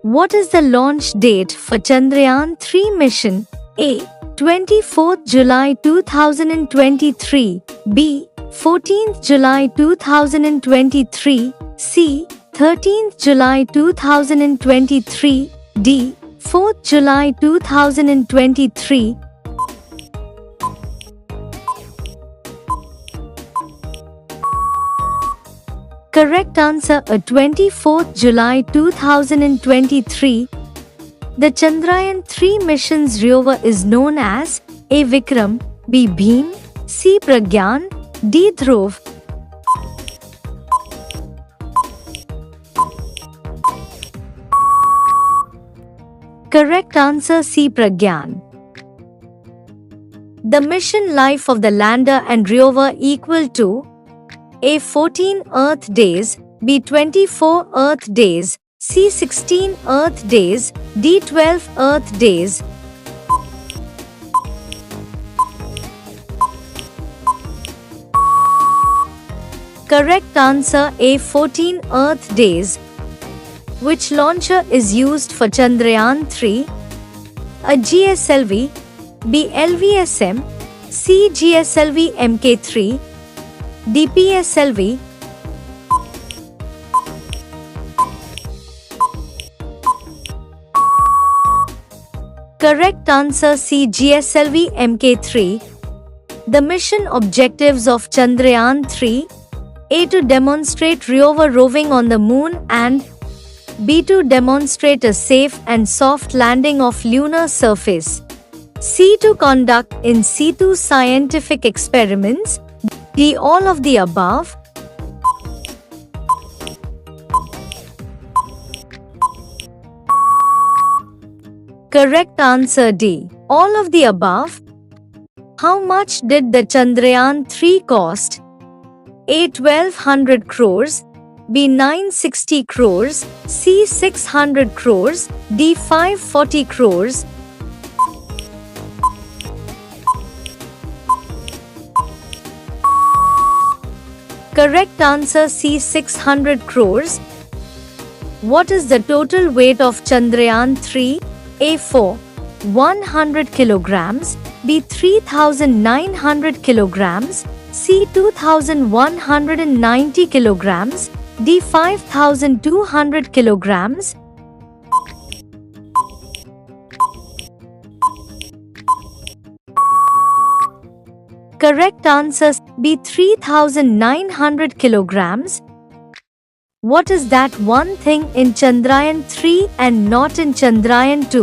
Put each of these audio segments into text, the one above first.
What is the launch date for Chandrayaan 3 mission? A. 24th July 2023. B. 14th July 2023. C. 13th July 2023. D. 4th July 2023. Correct answer: 24th July 2023. The Chandrayaan 3 mission's rover is known as A. Vikram, B. Bheem, C. Pragyan, D. Dhruv. Correct answer: C. Pragyan. The mission life of the lander and rover equal to A. 14 Earth days, B. 24 Earth days, C. 16 Earth days, D. 12 Earth days. Correct answer: A. 14 Earth days. Which launcher is used for Chandrayaan 3? A. GSLV, B. LVSM, C. GSLV Mk3, D. PSLV. Correct answer: C. GSLV Mk3. The mission objectives of Chandrayaan 3: A. To demonstrate rover roving on the moon, and B. To demonstrate a safe and soft landing of lunar surface. C. To conduct in situ scientific experiments. D. All of the above. Correct answer: D. All of the above. How much did the Chandrayaan 3 cost? A. 1200 crores, B. 960 crores, C. 600 crores, D. 540 crores. Correct answer: C. 600 crores. What is the total weight of Chandrayaan 3? A. 100 kilograms, B. 3900 kilograms, C. 2190 kilograms, D. 5200 kilograms. Correct answer: B. 3900 kilograms. What is that one thing in Chandrayaan 3 and not in Chandrayaan 2?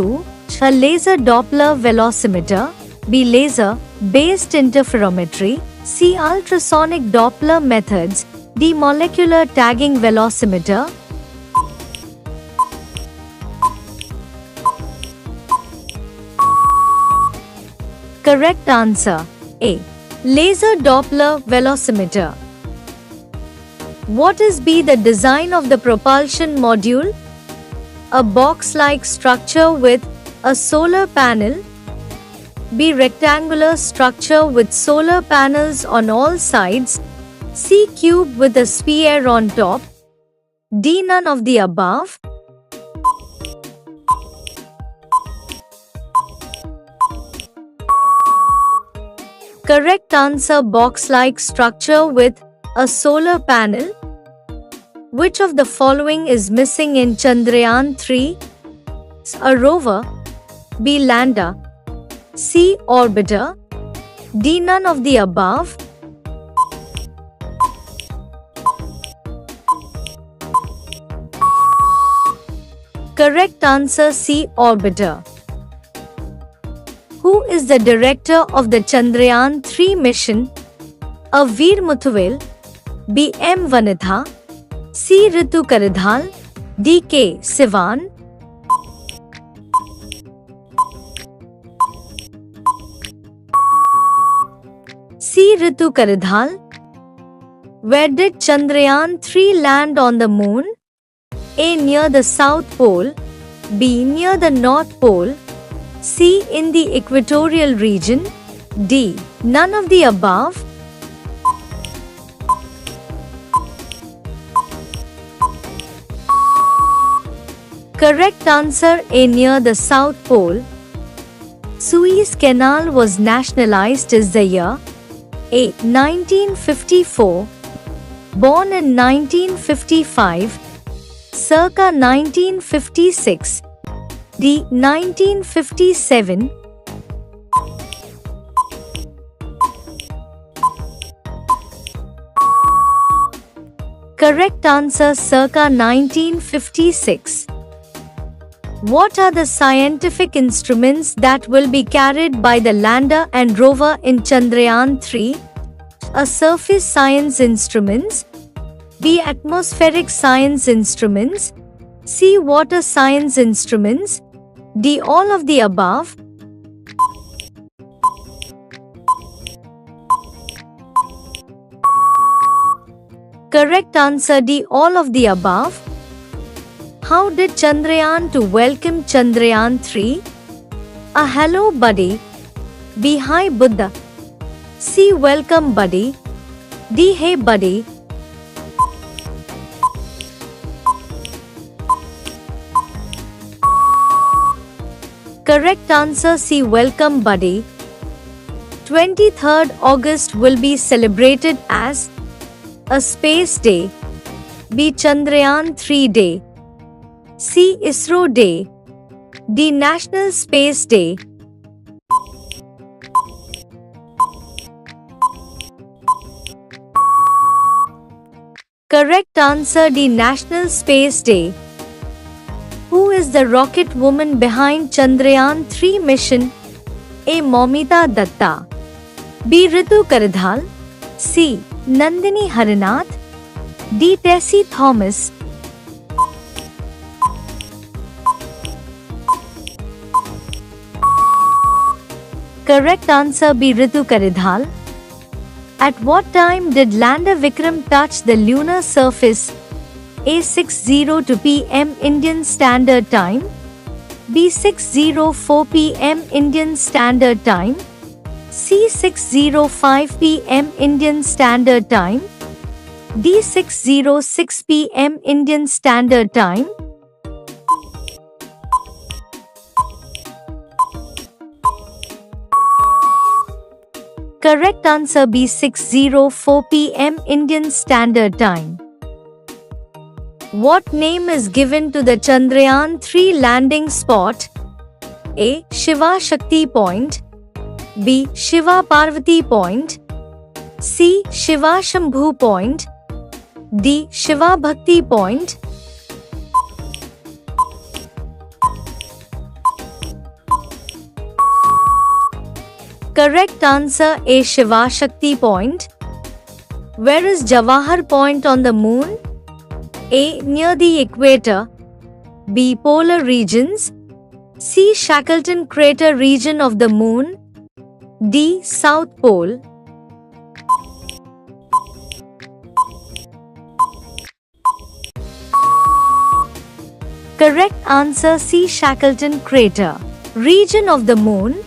A. Laser Doppler velocimeter, B. Laser based interferometry, C. Ultrasonic Doppler methods, D. Molecular tagging velocimeter. Correct answer: A. Laser Doppler velocimeter. What is B. The design of the propulsion module? A box-like structure with a solar panel, B. Rectangular structure with solar panels on all sides, C. Cube with a sphere on top, D. None of the above. Correct answer: box-like structure with a solar panel. Which of the following is missing in Chandrayaan 3? A. Rover, B. Lander, C. Orbiter, D. None of the above. Correct answer: C. Orbiter. Who is the director of the Chandrayaan 3 mission? A. Veer Muthuvel, B. M. Vanitha, C. Ritu Karidhal, D. K. Sivan. C. Ritu Karidhal. Where did Chandrayaan 3 land on the moon? A. Near the South Pole, B. Near the North Pole, C. In the equatorial region, D. None of the above. Correct answer A. Near the South Pole. Suez Canal was nationalized is the year A. 1954, born in 1955, circa 1956, D. 1957. Correct answer circa 1956. What are the scientific instruments that will be carried by the lander and rover in Chandrayaan-3? A. Surface science instruments, B. Atmospheric science instruments, C. Water science instruments, D. All of the above. Correct answer D. All of the above. How did Chandrayaan-2 welcome Chandrayaan-3? A. Hello buddy, B. Hi Buddha, C. Welcome buddy, D. Hey buddy. Correct answer C. Welcome buddy. 23rd August will be celebrated as A. Space Day, B. Chandrayaan-3 Day, C. ISRO Day, D. National Space Day. Correct answer D. National Space Day. Who is the rocket woman behind Chandrayaan-3 mission? A. Moumita Datta, B. Ritu Karidhal, C. Nandini Harinath, D. Tessie Thomas. Correct answer B. Ritu Karidhal. At what time did lander Vikram touch the lunar surface? A. 6:02 p.m. Indian Standard Time, B. 6:04 p.m. Indian Standard Time, C. 6:05 p.m. Indian Standard Time, D. 6:06 p.m. Indian Standard Time. Correct answer B. 6:04 p.m. Indian Standard Time. What name is given to the Chandrayaan-3 landing spot? A. Shiva Shakti Point, B. Shiva Parvati Point, C. Shiva Shambhu Point, D. Shiva Bhakti Point. Correct answer A. Shiva Shakti Point. Where is Jawahar Point on the moon? A. Near the equator, B. Polar regions, C. Shackleton crater region of the moon, D. South Pole. Correct answer C. Shackleton crater region of the moon.